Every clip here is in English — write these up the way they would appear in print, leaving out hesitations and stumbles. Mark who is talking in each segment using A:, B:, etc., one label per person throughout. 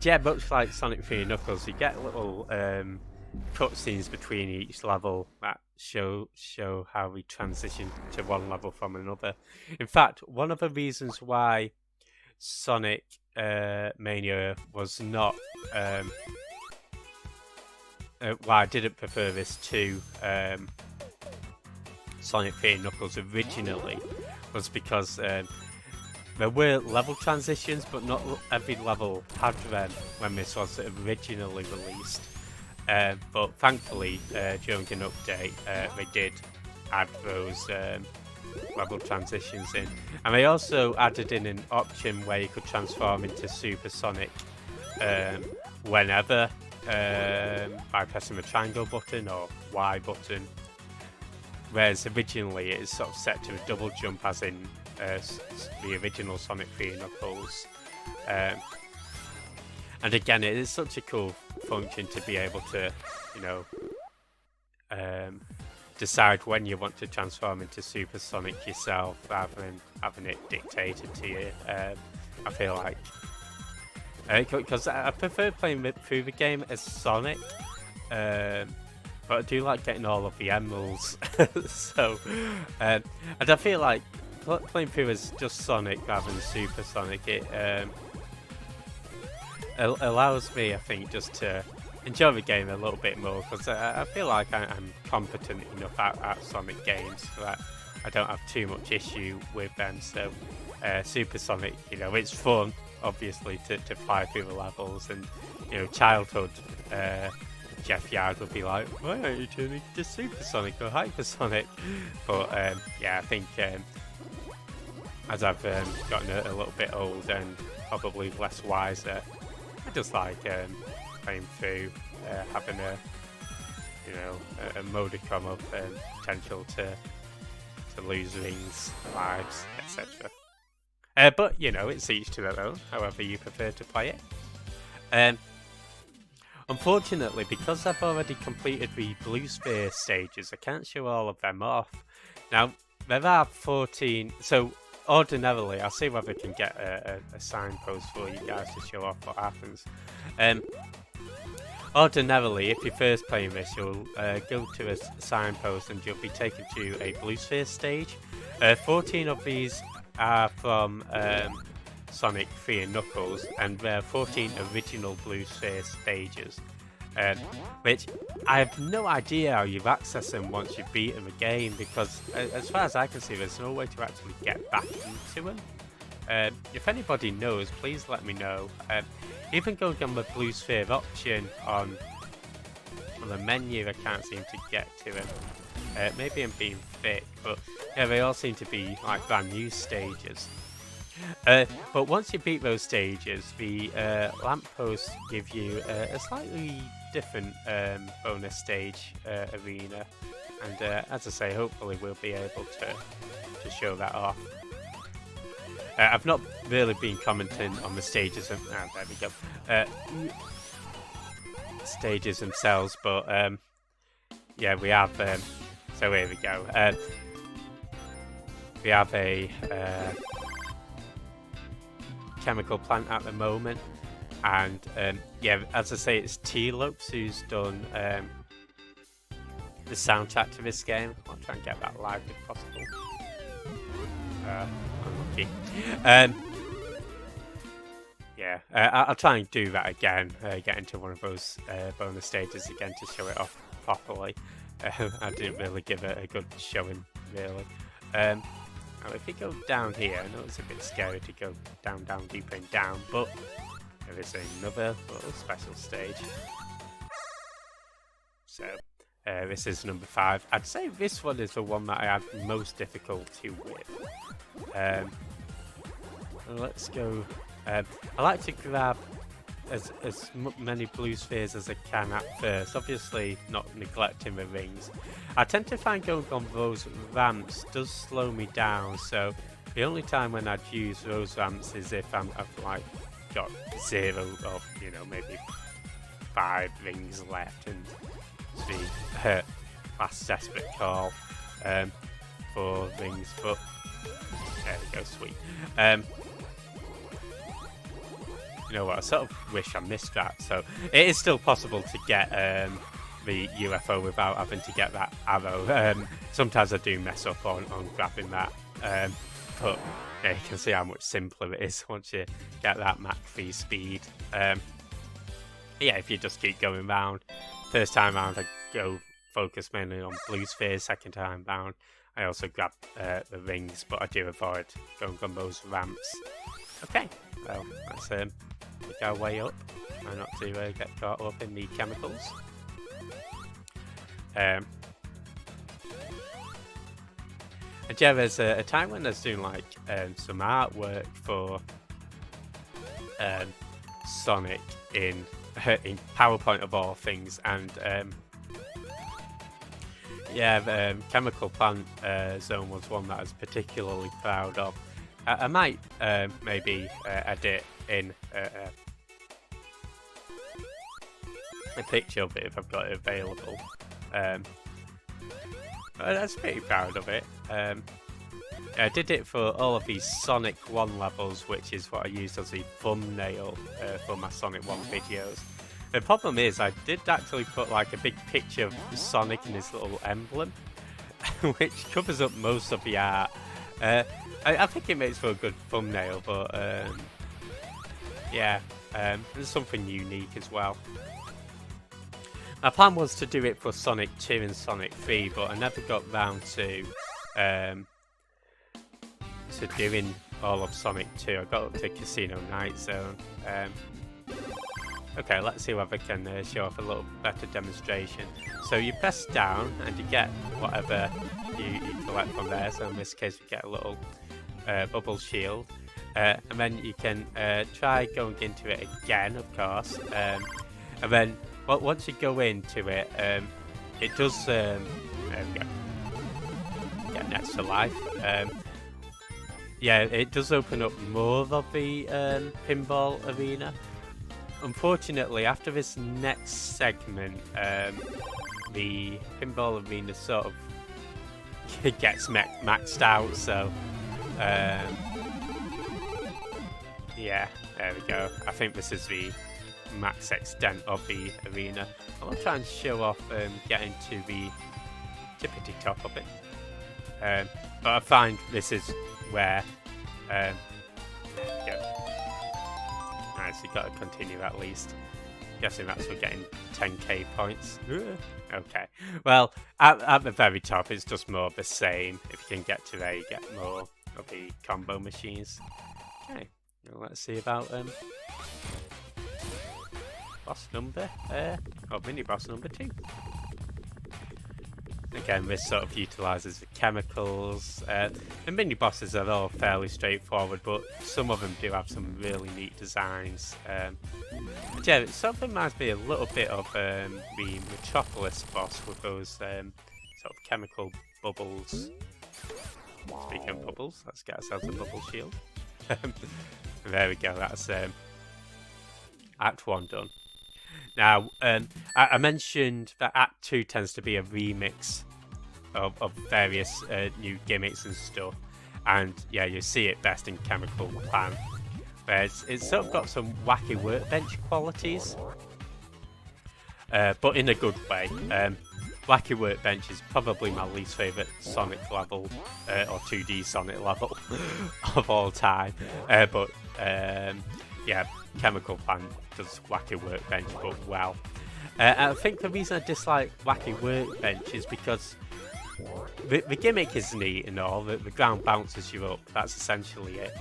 A: yeah, much like Sonic 3 and Knuckles, you get little cutscenes between each level that show how we transition to one level from another. In fact, one of the reasons why Sonic Mania was not why I didn't prefer this to Sonic 3 and Knuckles originally was because there were level transitions, but not every level had them when this was originally released. But thankfully, during an update, they did add those level transitions in. And they also added in an option where you could transform into Super Sonic whenever by pressing the triangle button or Y button. Whereas originally it is sort of set to a double jump, as in the original Sonic 3 and Knuckles. And again, it is such a cool function to be able to, you know, decide when you want to transform into Super Sonic yourself rather than having it dictated to you. I feel like because I prefer playing through the game as Sonic, but I do like getting all of the emeralds. So, and I feel like playing through as just Sonic rather than Super Sonic, it allows me, I think, just to enjoy the game a little bit more, because I feel like I'm competent enough at Sonic games that I don't have too much issue with them. So Super Sonic, you know, it's fun, obviously, to fly through the levels, and, you know, childhood Jeff Yard would be like, why aren't you turning to Super Sonic or Hyper Sonic? But yeah, I think as I've gotten a little bit older and probably less wiser, I just like playing through, having a, you know, a modicum of potential to lose rings, lives, etc. But you know, it's each to their own, however you prefer to play it. Unfortunately, because I've already completed the Blue Sphere stages, I can't show all of them off. Now, there are 14, so ordinarily, I'll see whether I can get a signpost for you guys to show off what happens. Ordinarily, if you're first playing this, you'll go to a signpost and you'll be taken to a Blue Sphere stage. 14 of these are from Sonic 3 and Knuckles, and there are 14 original Blue Sphere stages, which I have no idea how you've accessed them once you've beaten the game, because as far as I can see, there's no way to actually get back into them. If anybody knows, please let me know. Even going on the Blue Sphere option on the menu, I can't seem to get to them. Maybe I'm being thick, but yeah, they all seem to be like brand new stages. But once you beat those stages, the lampposts give you a slightly different bonus stage arena, and as I say, hopefully we'll be able to show that off. I've not really been commenting on the stages, there we go. Stages themselves, but yeah, we have. So here we go. We have a chemical plant at the moment, and yeah, as I say, it's T-Lopes who's done the soundtrack to this game. I'll try and get that live if possible. Unlucky. Yeah, I'll try and do that again, get into one of those bonus stages again to show it off properly. I didn't really give it a good showing, really. Now if you go down here, I know it's a bit scary to go down, deeper and down, but there is another little special stage. So, this is number 5. I'd say this one is the one that I had most difficulty with. Let's go. I like to grab as many blue spheres as I can at first, obviously not neglecting the rings. I tend to find going on those ramps does slow me down, so the only time when I'd use those ramps is if I've like got 0 or, you know, maybe 5 rings left, and it's the last desperate call for rings, but there we go, sweet. You You know what? I sort of wish I missed that. So it is still possible to get the UFO without having to get that arrow. Sometimes I do mess up on grabbing that, but yeah, you can see how much simpler it is once you get that max V speed. Yeah, if you just keep going round. First time round, I go focus mainly on blue spheres. Second time round, I also grab the rings, but I do avoid going on those ramps. Okay, well, let's make our way up. Try not to get caught up in the chemicals. And yeah, there's a time when I was doing like some artwork for Sonic in PowerPoint of all things, and yeah, the chemical plant zone was one that I was particularly proud of. I might maybe edit in a picture of it if I've got it available. But I was pretty proud of it. I did it for all of these Sonic 1 levels, which is what I used as a thumbnail for my Sonic 1 videos. The problem is I did actually put like a big picture of Sonic and his little emblem, which covers up most of the art. I think it makes for a good thumbnail, but yeah, there's something unique as well. My plan was to do it for Sonic 2 and Sonic 3, but I never got round to doing all of Sonic 2. I got up to Casino Night Zone. Okay, let's see if I can show off a little better demonstration. So you press down and you get whatever you collect from there. So in this case, we get a little bubble shield. And then you can try going into it again, of course. And then once you go into it, it does... there we go. Get an extra life. Yeah, it does open up more of the pinball arena. Unfortunately, after this next segment, the pinball arena sort of gets maxed out, so yeah, there we go. I think this is the max extent of the arena. I'll try and show off getting to the tippity top of it. But I find this is where yeah. Nice, you got to continue at least. Guessing that's for getting 10k points. Okay, well, at the very top, it's just more of the same. If you can get to there, you get more of the combo machines. Okay, well, let's see about boss number, or mini boss number 2. Again, this sort of utilises the chemicals. The mini bosses are all fairly straightforward, but some of them do have some really neat designs. Yeah, it sort of reminds me a little bit of the Metropolis boss with those sort of chemical bubbles. Speaking of bubbles, let's get ourselves a bubble shield. There we go, that's Act 1 done. Now, I mentioned that Act 2 tends to be a remix of various new gimmicks and stuff, and yeah, you see it best in Chemical Plant, where it's sort of got some wacky workbench qualities, but in a good way. Wacky Workbench is probably my least favourite Sonic level, or 2D Sonic level of all time, but yeah, Chemical Plant does Wacky Workbench, but well. I think the reason I dislike Wacky Workbench is because the gimmick is neat and all, the ground bounces you up, that's essentially it.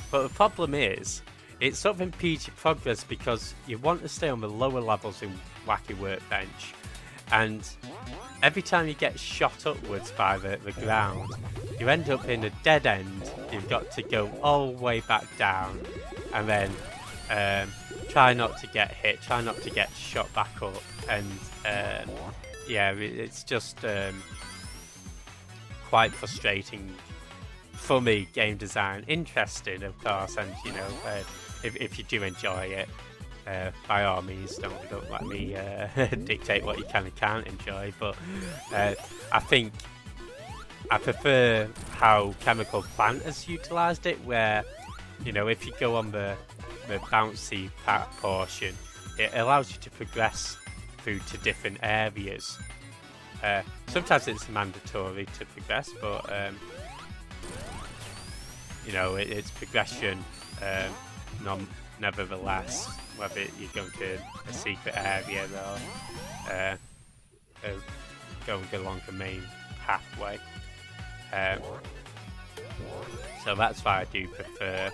A: But the problem is, it sort of impedes your progress because you want to stay on the lower levels in Wacky Workbench, and every time you get shot upwards by the ground, you end up in a dead end. You've got to go all the way back down, and then try not to get hit, try not to get shot back up, and yeah, it's just quite frustrating for me. Game design, interesting of course, and you know, if you do enjoy it, by all means don't let me dictate what you can and can't enjoy, but I think I prefer how Chemical Plant has utilised it, where, you know, if you go on the the bouncy portion, it allows you to progress through to different areas. Sometimes it's mandatory to progress, but you know, it's progression nevertheless, whether you're going to a secret area or going along the main pathway. So that's why I do prefer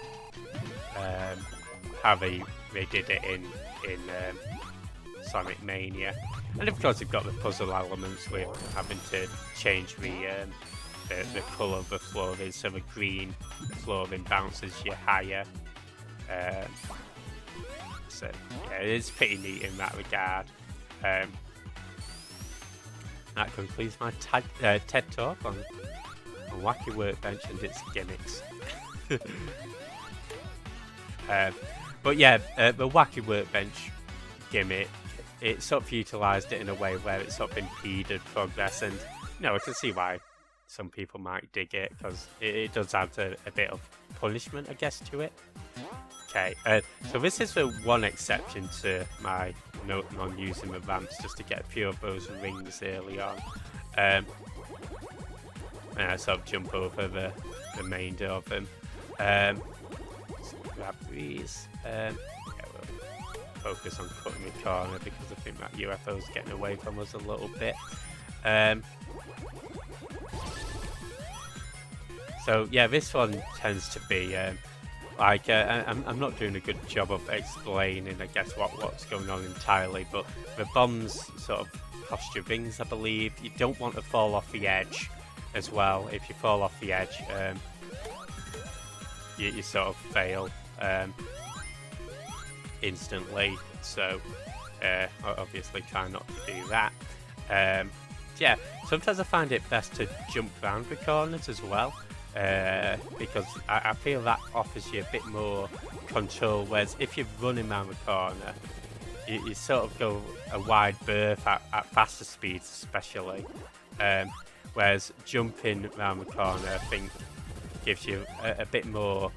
A: how they did it in Sonic Mania. And of course, you've got the puzzle elements with having to change the colour of the flooring, so the green flooring bounces you higher. So yeah, it's pretty neat in that regard. That concludes my TED talk on Wacky Workbench and its gimmicks. But yeah, the Wacky Workbench gimmick, it sort of utilised it in a way where it sort of impeded progress, and you know, I can see why some people might dig it, because it does add a bit of punishment, I guess, to it. Okay, so this is the one exception to my non-using the ramps, just to get a few of those rings early on. And I sort of jump over the remainder of them. So grab these. Yeah, we'll focus on cutting the corner because I think that UFO's getting away from us a little bit. So yeah, this one tends to be like I'm not doing a good job of explaining, I guess, what's going on entirely, but the bombs sort of cost you rings, I believe. You don't want to fall off the edge as well. If you fall off the edge, you sort of fail instantly. So obviously try not to do that. Yeah, sometimes I find it best to jump around the corners as well. Because I feel that offers you a bit more control, whereas if you're running around the corner, you sort of go a wide berth at faster speeds especially, whereas jumping around the corner I think gives you a bit more,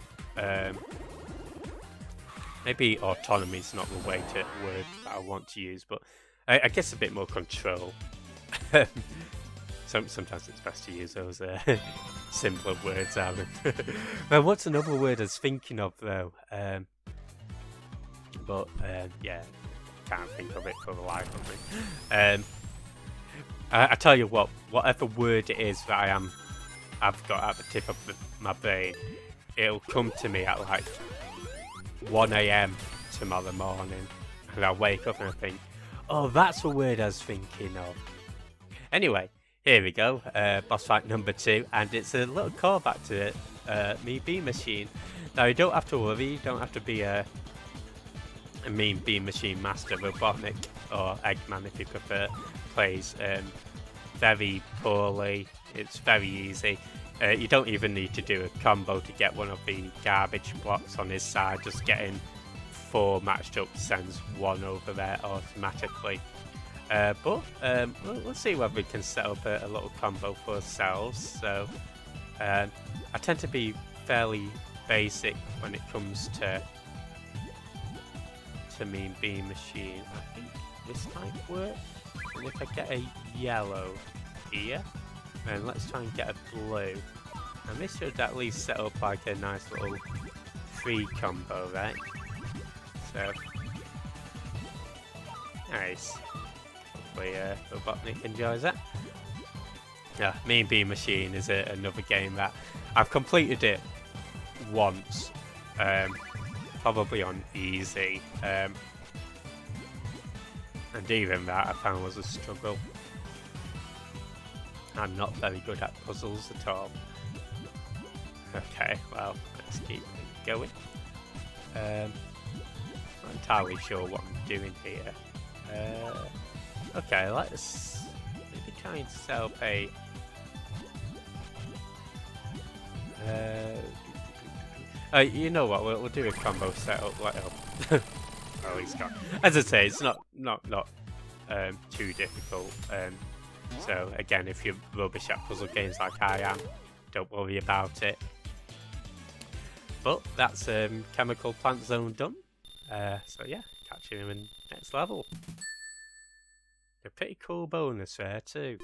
A: maybe autonomy is not the word that I want to use, but I guess a bit more control. Sometimes it's best to use those simpler words, Alan. Well, what's another word I was thinking of, though? But yeah, can't think of it for the life of me. I tell you what, whatever word it is that I've got at the tip of my brain, it'll come to me at like 1 AM tomorrow morning, and I'll wake up and I think, oh, that's a word I was thinking of. Anyway. Here we go, boss fight number 2, and it's a little callback to Mean Bean Machine. Now you don't have to worry, you don't have to be a Mean Bean Machine master. Robotnik, or Eggman if you prefer, plays very poorly. It's very easy. You don't even need to do a combo to get one of the garbage blocks on his side. Just getting 4 matched up sends 1 over there automatically. But we'll see whether we can set up a little combo for ourselves. So I tend to be fairly basic when it comes to Mean Bean Machine. I think this might work. And if I get a yellow here, then let's try and get a blue. And this should at least set up like a nice little free combo, right? So nice. Robotnik enjoys that. Yeah, Mean Bean Machine is another game that I've completed it once, probably on easy, and even that I found was a struggle. I'm not very good at puzzles at all. Okay, well, let's keep going. Not entirely sure what I'm doing here. Okay, let's maybe try and set up a you know what, we'll do a combo setup. Oh, he's gone. As I say, it's not too difficult. So again, if you're rubbish at puzzle games like I am, don't worry about it. But that's Chemical Plant Zone done. So yeah, catch you in the next level. A pretty cool bonus there too.